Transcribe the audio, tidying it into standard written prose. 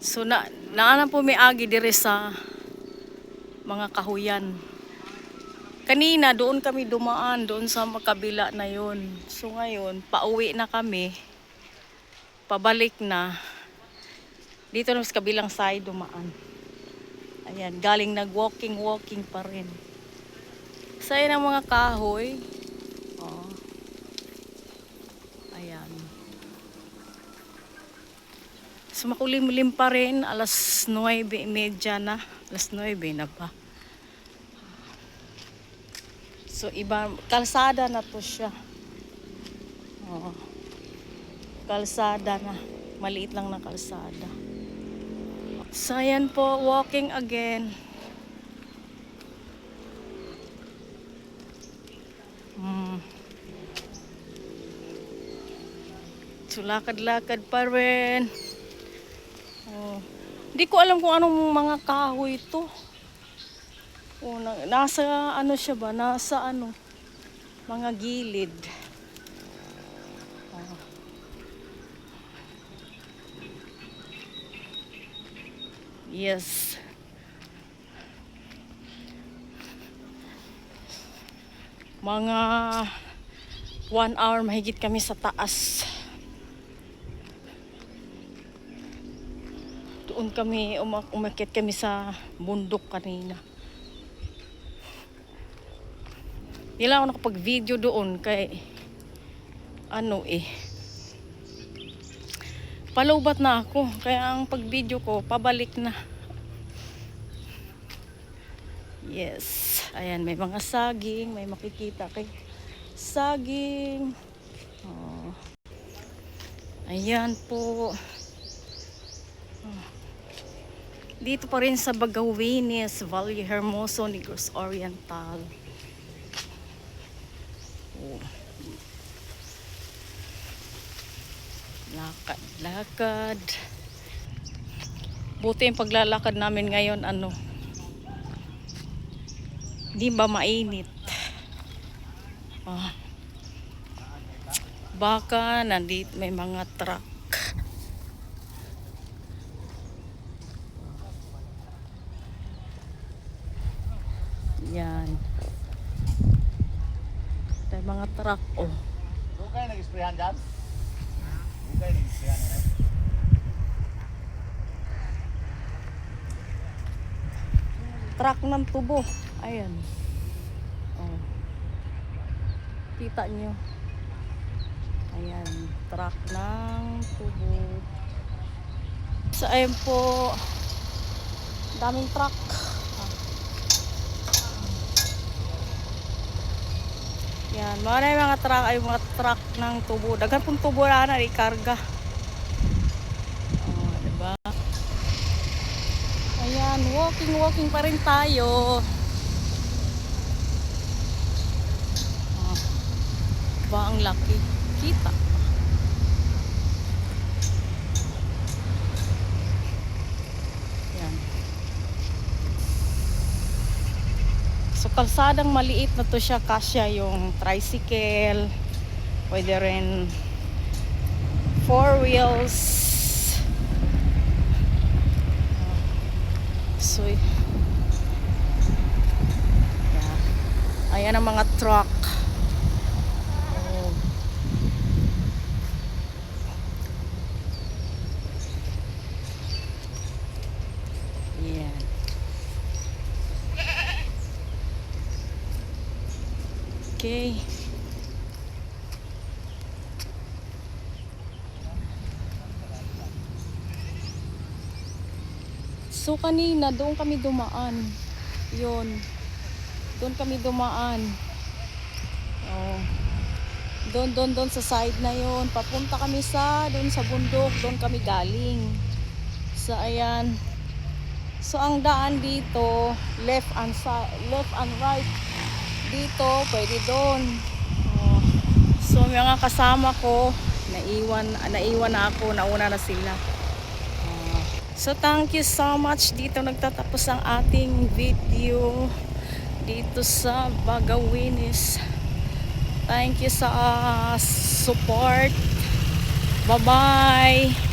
So naana po may agi dire sa mga kahuyan. Kanina doon kami dumaan doon sa makabila na yon. So ngayon pauwi na kami. Pabalik na. Dito na sa kabilang side dumaan. Ayan, galing nag-walking pa rin. Sayang ang mga kahoy. Oh. Ayan. So makulimlim pa rin, alas 9:30 na. Alas 9 na pa. So iba, kalsada na to siya. Oh. Kalsada na. Maliit lang na kalsada. So ayan po, walking again. So lakad-lakad pa rin. Oh. Hindi ko alam kung anong mga kahoy ito. Oh, nasa ano siya ba? Nasa ano? Mga gilid. Oh. Yes. Mga 1 hour mahigit kami sa taas. Doon kami, umakyat kami sa bundok kanina. Hindi lang ako nakapag-video doon kay ano palawbat na ako. Kaya ang pag-video ko, pabalik na. Yes. Ayan, may mga saging. May makikita kay saging. Oh. Ayan po. Dito pa rin sa Bagawinis, Valle Hermoso, Negros Oriental. Oh. Lakad. Buti yung paglalakad namin ngayon, di ba mainit? Oh. Baka nandito may mga truck. Yan. May mga truck, oh. Doon kayo nag-sprayan dyan? Doon kayo nag-sprayan na rin? Truck ng tubo. Ayan. Oh. Kita nyo. Ayan. Truck ng tubo. So, ayan po. Daming truck. Yan, mga truck ay mga truck ng tubo. Daghan pong tubo na ikarga. Oh, diba? Ayan, walking pa rin tayo. Oh, ba ang laki. Kita. Yan. So kalsadang maliit na to siya, kasya yung tricycle, pwede rin 4 wheels. So yeah. Ayan ang mga truck. Oh. Yeah. Okay. So kanina doon kami dumaan. Yun. Doon kami dumaan. Oh. Doon sa side na yun. Papunta kami doon sa bundok. Doon kami galing. So ayan. So ang daan dito, left and right. Dito, pwede doon. Oh. So mga kasama ko, naiwan na ako, nauna na sila. So thank you so much. Dito nagtatapos ang ating video dito sa Bagawinis. Thank you sa support. Bye bye.